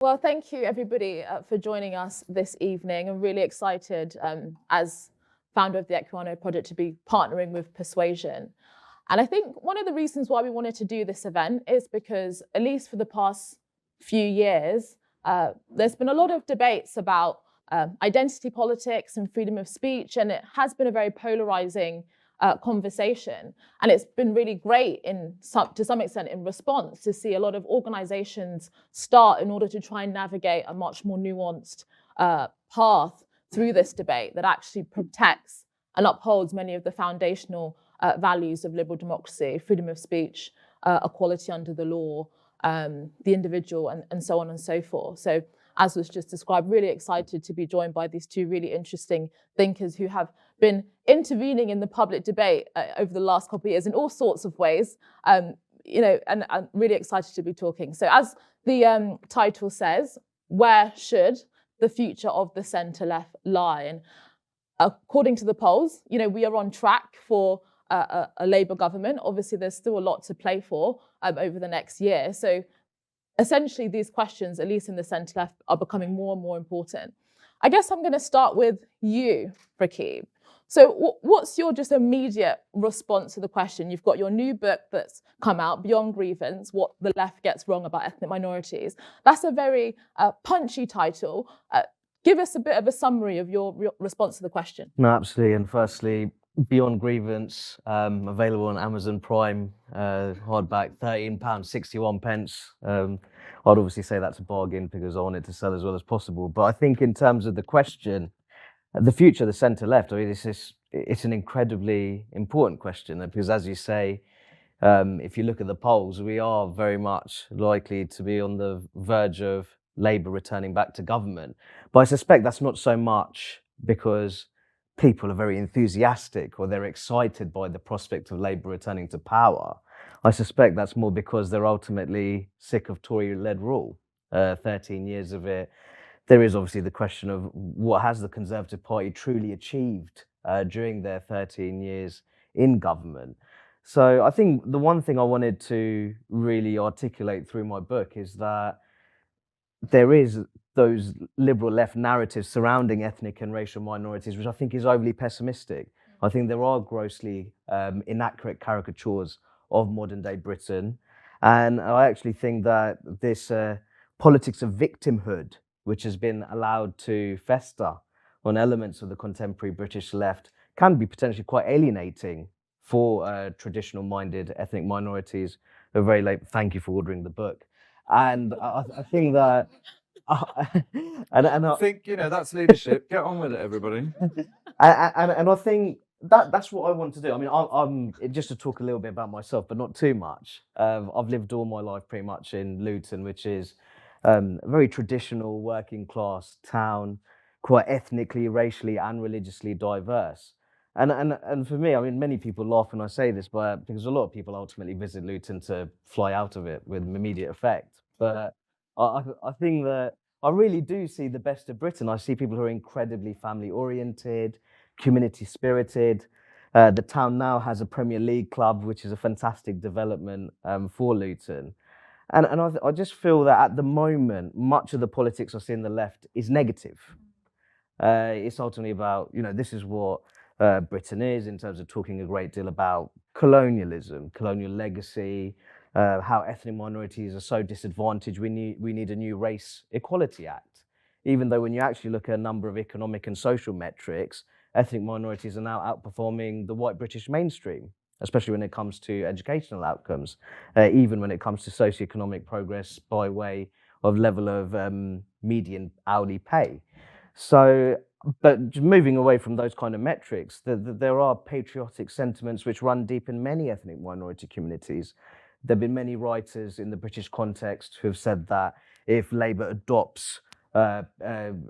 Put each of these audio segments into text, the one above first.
Well, thank you everybody for joining us this evening. I'm really excited as founder of the Equiano Project to be partnering with Persuasion. And I think one of the reasons why we wanted to do this event is because, at least for the past few years, there's been a lot of debates about identity politics and freedom of speech, and it has been a very polarizing conversation. And it's been really great to some extent in response to see a lot of organizations start in order to try and navigate a much more nuanced path through this debate that actually protects and upholds many of the foundational values of liberal democracy, freedom of speech, equality under the law, the individual, and so on and so forth. So, as was just described, really excited to be joined by these two really interesting thinkers who have been intervening in the public debate over the last couple of years in all sorts of ways. And I'm really excited to be talking. So, as the title says, where should the future of the centre-left lie? And according to the polls, we are on track for a Labour government. Obviously, there's still a lot to play for over the next year. So essentially, these questions, at least in the centre-left, are becoming more and more important. I guess I'm going to start with you, Rakib. So what's your just immediate response to the question? You've got your new book that's come out, Beyond Grievance, What the Left Gets Wrong About Ethnic Minorities. That's a very punchy title. Give us a bit of a summary of your response to the question. No, absolutely. And firstly, Beyond Grievance, available on Amazon Prime, hardback, £13.61. I'd obviously say that's a bargain because I want it to sell as well as possible. But I think in terms of the question, the future of the centre-left, I mean, it's an incredibly important question because, as you say, if you look at the polls, we are very much likely to be on the verge of Labour returning back to government. But I suspect that's not so much because people are very enthusiastic or they're excited by the prospect of Labour returning to power. I suspect that's more because they're ultimately sick of Tory-led rule, 13 years of it. There is obviously the question of what has the Conservative Party truly achieved during their 13 years in government. So I think the one thing I wanted to really articulate through my book is that there is those liberal left narratives surrounding ethnic and racial minorities, which I think is overly pessimistic. I think there are grossly inaccurate caricatures of modern day Britain. And I actually think that this politics of victimhood, which has been allowed to fester on elements of the contemporary British left, can be potentially quite alienating for traditional minded ethnic minorities. They're very late. Thank you for ordering the book. And I think that, I think that's leadership. Get on with it, everybody. And I think that's what I want to do. I mean, I'm just to talk a little bit about myself, but not too much. I've lived all my life pretty much in Luton, which is a very traditional working class town, quite ethnically, racially, and religiously diverse. And for me, I mean, many people laugh when I say this, but because a lot of people ultimately visit Luton to fly out of it with immediate effect. But I think that I really do see the best of Britain. I see people who are incredibly family-oriented, community-spirited. The town now has a Premier League club, which is a fantastic development for Luton. And I just feel that at the moment, much of the politics I see in the left is negative. It's ultimately about, this is what Britain is in terms of talking a great deal about colonialism, colonial legacy, how ethnic minorities are so disadvantaged. We need a new Race Equality Act. Even though when you actually look at a number of economic and social metrics, ethnic minorities are now outperforming the white British mainstream, especially when it comes to educational outcomes, even when it comes to socioeconomic progress by way of level of median hourly pay. So, but moving away from those kind of metrics, there are patriotic sentiments which run deep in many ethnic minority communities. There have been many writers in the British context who have said that if Labour adopts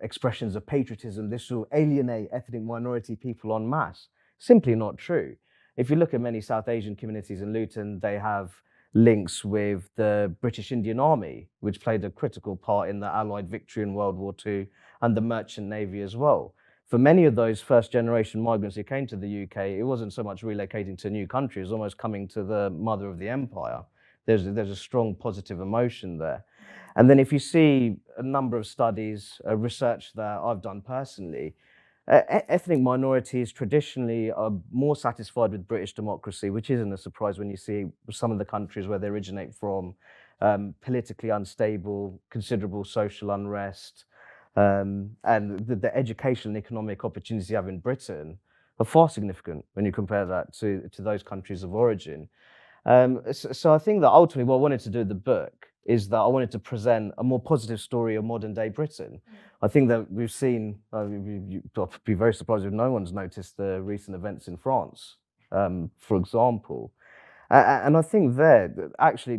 expressions of patriotism, this will alienate ethnic minority people en masse. Simply not true. If you look at many South Asian communities in Luton, they have links with the British Indian Army, which played a critical part in the Allied victory in World War II, and the Merchant Navy as well. For many of those first-generation migrants who came to the UK, it wasn't so much relocating to a new country, it was almost coming to the mother of the empire. There's a strong positive emotion there. And then if you see a number of studies, research that I've done personally, ethnic minorities traditionally are more satisfied with British democracy, which isn't a surprise when you see some of the countries where they originate from, politically unstable, considerable social unrest, and the educational and economic opportunities you have in Britain are far significant when you compare that to those countries of origin. So I think that ultimately what I wanted to do with the book is that I wanted to present a more positive story of modern day Britain. I think that we've seen, you'll be very surprised if no one's noticed the recent events in France, for example. And I think there, actually,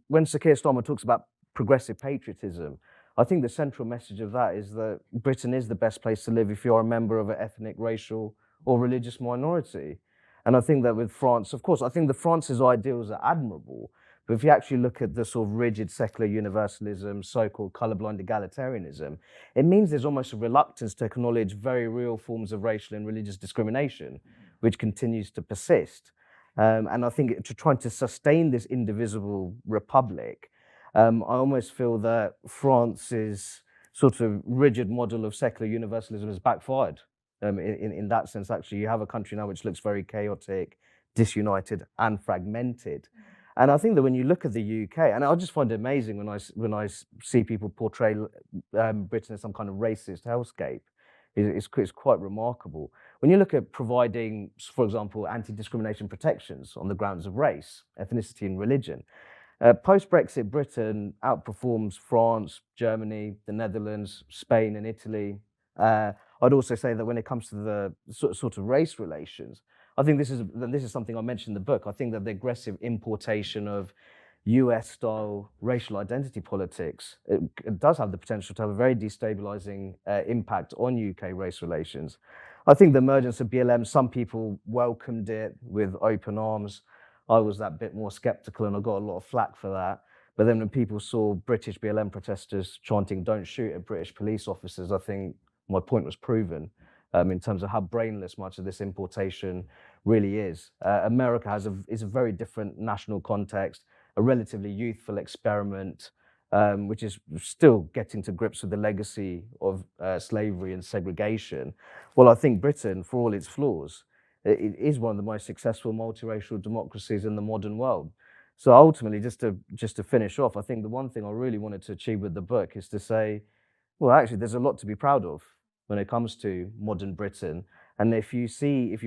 when Sir Keir Starmer talks about progressive patriotism, I think the central message of that is that Britain is the best place to live if you're a member of an ethnic, racial, or religious minority. And I think that with France, of course, I think that France's ideals are admirable. But if you actually look at the sort of rigid secular universalism, so-called colourblind egalitarianism, it means there's almost a reluctance to acknowledge very real forms of racial and religious discrimination, which continues to persist. And I think to trying to sustain this indivisible republic, I almost feel that France's sort of rigid model of secular universalism has backfired. In that sense, actually, you have a country now which looks very chaotic, disunited, and fragmented. And I think that when you look at the UK, and I just find it amazing when I see people portray Britain as some kind of racist hellscape, it's quite remarkable. When you look at providing, for example, anti-discrimination protections on the grounds of race, ethnicity, and religion, post-Brexit Britain outperforms France, Germany, the Netherlands, Spain, and Italy. I'd also say that when it comes to the sort of race relations, I think this is something I mentioned in the book. I think that the aggressive importation of US-style racial identity politics, it does have the potential to have a very destabilizing impact on UK race relations. I think the emergence of BLM, some people welcomed it with open arms. I was that bit more skeptical and I got a lot of flack for that. But then when people saw British BLM protesters chanting, "Don't shoot at British police officers," I think my point was proven in terms of how brainless much of this importation really is. America is a very different national context, a relatively youthful experiment, which is still getting to grips with the legacy of slavery and segregation. Well, I think Britain, for all its flaws, it is one of the most successful multiracial democracies in the modern world. So ultimately, just to finish off, I think the one thing I really wanted to achieve with the book is to say, well, actually, there's a lot to be proud of when it comes to modern Britain. And if you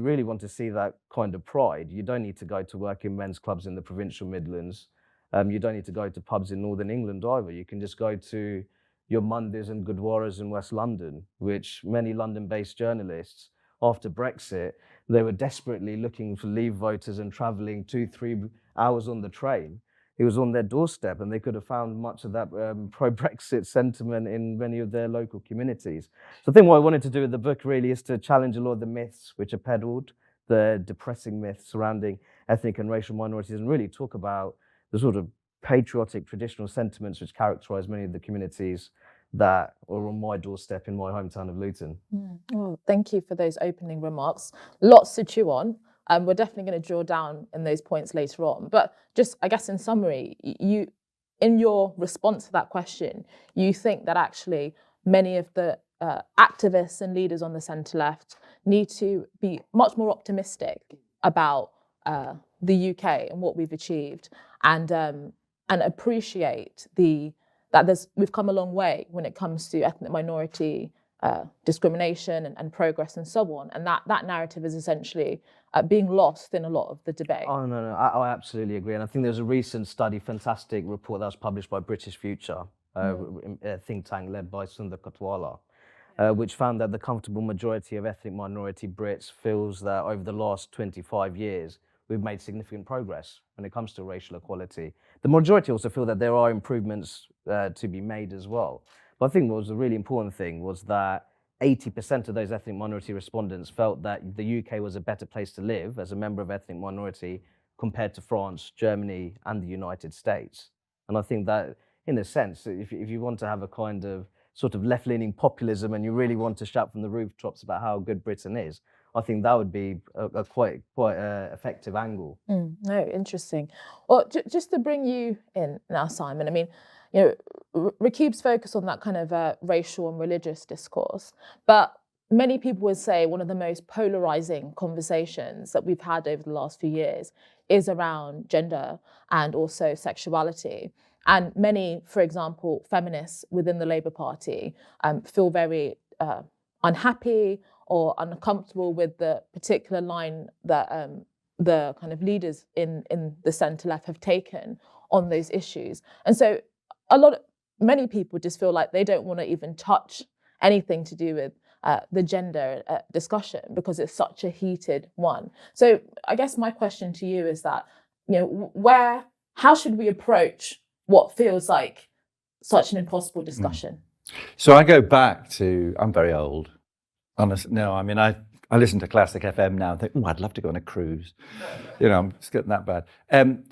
really want to see that kind of pride, you don't need to go to work in men's clubs in the provincial Midlands. You don't need to go to pubs in Northern England either. You can just go to your Mondays and Gurdwaras in West London, which many London-based journalists, after Brexit, they were desperately looking for Leave voters and travelling 2-3 hours on the train. It was on their doorstep, and they could have found much of that pro-Brexit sentiment in many of their local communities. So I think what I wanted to do with the book really is to challenge a lot of the myths which are peddled, the depressing myths surrounding ethnic and racial minorities, and really talk about the sort of patriotic traditional sentiments which characterise many of the communities that are on my doorstep in my hometown of Luton. Well, thank you for those opening remarks. Lots to chew on. We're definitely going to draw down in those points later on. But just, I guess, in summary, you, in your response to that question, you think that actually many of the activists and leaders on the centre-left need to be much more optimistic about the UK and what we've achieved, and appreciate that we've come a long way when it comes to ethnic minority discrimination and progress and so on, and that narrative is essentially being lost in a lot of the debate. Oh, no, I absolutely agree. And I think there's a recent study, fantastic report that was published by British Future, a think tank led by Sundar Katwala, which found that the comfortable majority of ethnic minority Brits feels that over the last 25 years, we've made significant progress when it comes to racial equality. The majority also feel that there are improvements to be made as well. But I think what was a really important thing was that 80% of those ethnic minority respondents felt that the UK was a better place to live as a member of ethnic minority compared to France, Germany, and the United States. And I think that, in a sense, if you want to have a kind of sort of left-leaning populism and you really want to shout from the rooftops about how good Britain is, I think that would be a quite effective angle. No, interesting. Well, just to bring you in now, Simon, I mean, Rakib's focus on that kind of racial and religious discourse, but many people would say one of the most polarizing conversations that we've had over the last few years is around gender and also sexuality. And many, for example, feminists within the Labour Party feel very unhappy or uncomfortable with the particular line that the kind of leaders in the centre left have taken on those issues. And so many people just feel like they don't want to even touch anything to do with the gender discussion because it's such a heated one. So I guess my question to you is that, how should we approach what feels like such an impossible discussion? So I go back to, I'm very old. Honestly, no, I mean, I listen to classic FM now and think, I'd love to go on a cruise. I'm just getting that bad.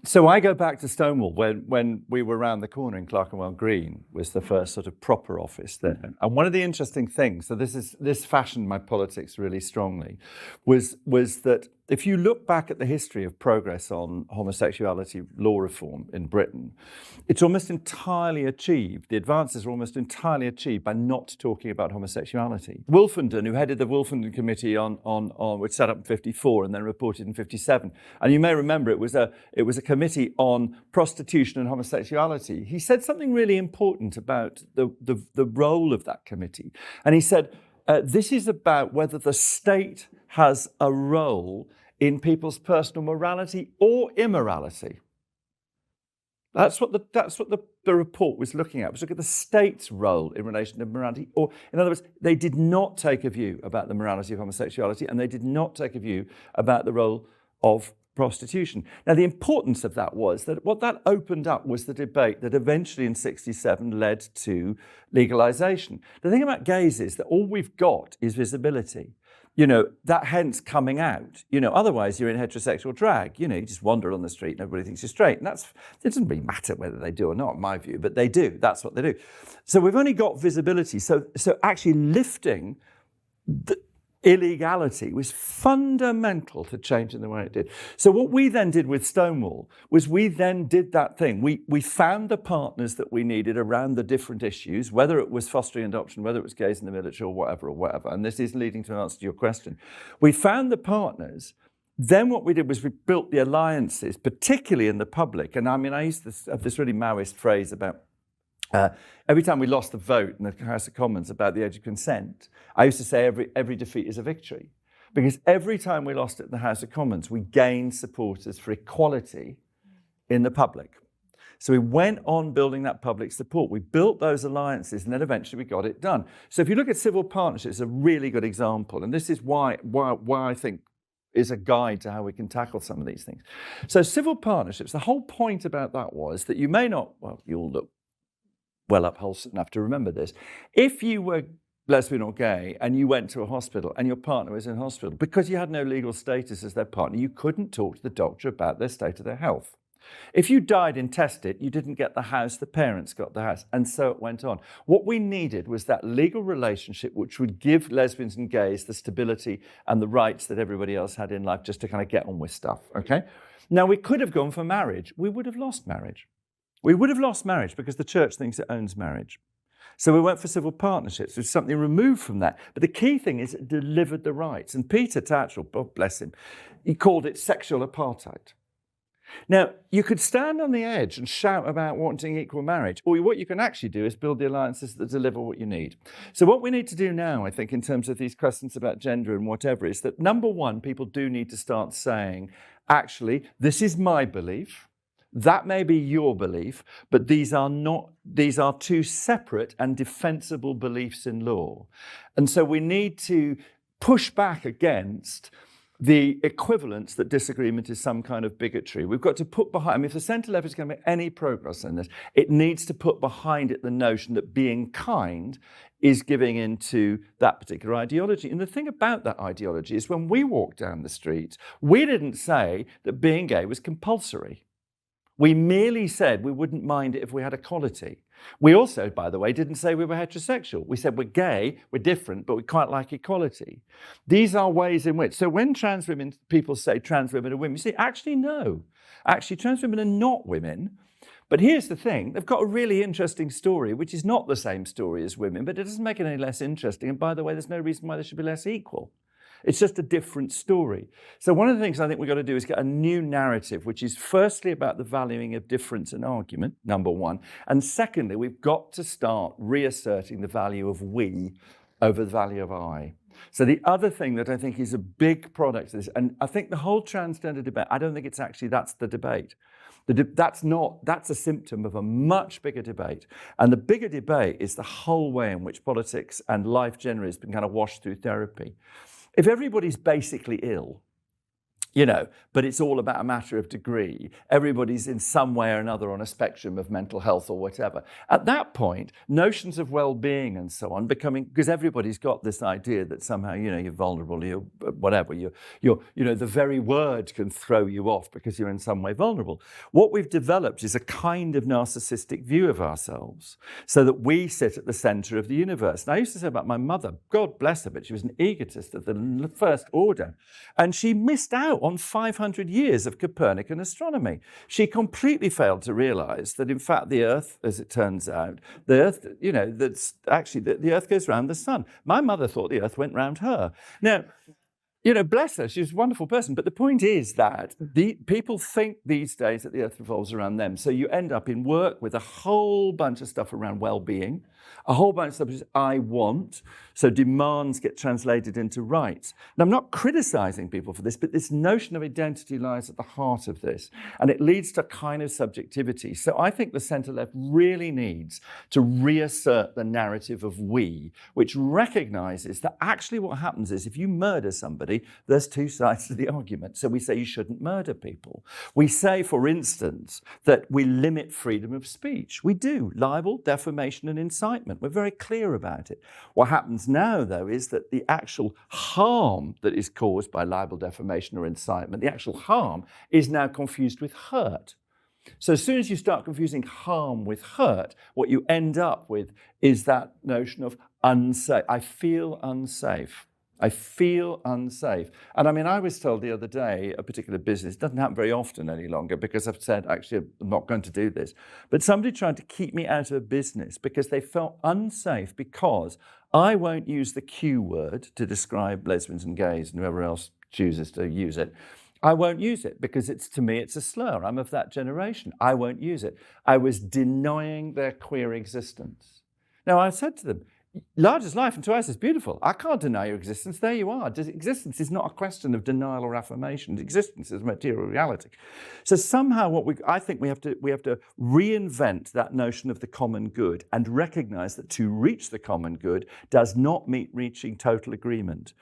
So I go back to Stonewall when we were around the corner in Clerkenwell Green was the first sort of proper office there. And one of the interesting things, so this fashioned my politics really strongly, was that if you look back at the history of progress on homosexuality law reform in Britain, it's almost entirely achieved, the advances are almost entirely achieved by not talking about homosexuality. Wolfenden, who headed the Wolfenden Committee on which set up in 54 and then reported in 57, and you may remember it was a committee on prostitution and homosexuality. He said something really important about the role of that committee. And he said, this is about whether the state has a role in people's personal morality or immorality. That's what the report was looking at. It was looking at the state's role in relation to morality. Or, in other words, they did not take a view about the morality of homosexuality, and they did not take a view about the role of prostitution. Now, the importance of that was that what that opened up was the debate that eventually in 67 led to legalization. The thing about gays is that all we've got is visibility. That hence coming out. Otherwise you're in heterosexual drag. You just wander on the street and everybody thinks you're straight. And it doesn't really matter whether they do or not, in my view, but they do. That's what they do. So we've only got visibility. So actually lifting the illegality was fundamental to changing the way it did. So what we then did with Stonewall was we then did that thing. We found the partners that we needed around the different issues, whether it was fostering adoption, whether it was gays in the military or whatever. And this is leading to an answer to your question. We found the partners. Then what we did was we built the alliances, particularly in the public. And I mean, I used to have this really Maoist phrase about every time we lost the vote in the House of Commons about the age of consent, I used to say every defeat is a victory. Because every time we lost it in the House of Commons, we gained supporters for equality in the public. So we went on building that public support. We built those alliances, and then eventually we got it done. So if you look at civil partnerships, it's a really good example. And this is why I think is a guide to how we can tackle some of these things. So civil partnerships, the whole point about that was that you may not, you'll look well upholstered enough to remember this. If you were lesbian or gay and you went to a hospital and your partner was in hospital, because you had no legal status as their partner, you couldn't talk to the doctor about their state of their health. If you died intestate, you didn't get the house, the parents got the house, and so it went on. What we needed was that legal relationship which would give lesbians and gays the stability and the rights that everybody else had in life just to kind of get on with stuff, okay? Now, we could have gone for marriage. We would have lost marriage. We would have lost marriage because the church thinks it owns marriage. So we went for civil partnerships, which is something removed from that. But the key thing is it delivered the rights. And Peter Tatchell, God bless him, he called it sexual apartheid. Now, you could stand on the edge and shout about wanting equal marriage, or what you can actually do is build the alliances that deliver what you need. So what we need to do now, I think, in terms of these questions about gender and whatever, is that, number one, people do need to start saying, actually, this is my belief. That may be your belief, but these are two separate and defensible beliefs in law. And so we need to push back against the equivalence that disagreement is some kind of bigotry. We've got to put behind, I mean, if the centre left is going to make any progress in this, it needs to put behind it the notion that being kind is giving into that particular ideology. And the thing about that ideology is when we walked down the street, we didn't say that being gay was compulsory. We merely said we wouldn't mind it if we had equality. We also, by the way, didn't say we were heterosexual. We said we're gay, we're different, but we quite like equality. These are ways in which, so when trans women, people say trans women are women, you say, actually, no. Actually, trans women are not women, But here's the thing, they've got a really interesting story, which is not the same story as women, but it doesn't make it any less interesting. And by the way, there's no reason why they should be less equal. It's just a different story. So one of the things I think we've got to do is get a new narrative, which is firstly about the valuing of difference and argument, number one. And secondly, we've got to start reasserting the value of we over the value of I. So the other thing that I think is a big product of this, and I think the whole transgender debate, I don't think it's actually, that's the debate. That's a symptom of a much bigger debate. And the bigger debate is the whole way in which politics and life generally has been kind of washed through therapy. If everybody's basically ill, but it's all about a matter of degree, everybody's in some way or another on a spectrum of mental health or whatever. At that point, notions of well-being and so on because everybody's got this idea that somehow, you're vulnerable, you're whatever, the very word can throw you off because you're in some way vulnerable. What we've developed is a kind of narcissistic view of ourselves so that we sit at the center of the universe. And I used to say about my mother, God bless her, but she was an egotist of the first order. And she missed out on 500 years of Copernican astronomy. She completely failed to realize that, in fact, the Earth, as it turns out, the Earth, that's actually, the Earth goes around the sun. My mother thought the Earth went round her. Now, bless her, she's a wonderful person. But the point is that people think these days that the Earth revolves around them. So you end up in work with a whole bunch of stuff around well-being, a whole bunch of stuff is I want. So demands get translated into rights. And I'm not criticizing people for this, but this notion of identity lies at the heart of this. And it leads to a kind of subjectivity. So I think the centre-left really needs to reassert the narrative of we, which recognizes that actually what happens is if you murder somebody, there's two sides to the argument. So we say you shouldn't murder people. We say, for instance, that we limit freedom of speech. We do. Libel, defamation, and incitement. We're very clear about it. What happens now, though, is that the actual harm that is caused by libel, defamation, or incitement, the actual harm is now confused with hurt. So as soon as you start confusing harm with hurt, what you end up with is that notion of unsafe. I feel unsafe. I feel unsafe. And I was told the other day, a particular business, it doesn't happen very often any longer because I've said, actually, I'm not going to do this. But somebody tried to keep me out of a business because they felt unsafe because I won't use the Q word to describe lesbians and gays and whoever else chooses to use it. I won't use it because to me, it's a slur. I'm of that generation. I won't use it. I was denying their queer existence. Now, I said to them, large is life and to us is beautiful. I can't deny your existence. There you are. Existence is not a question of denial or affirmation. Existence is material reality. So somehow I think we have to reinvent that notion of the common good and recognize that to reach the common good does not mean reaching total agreement.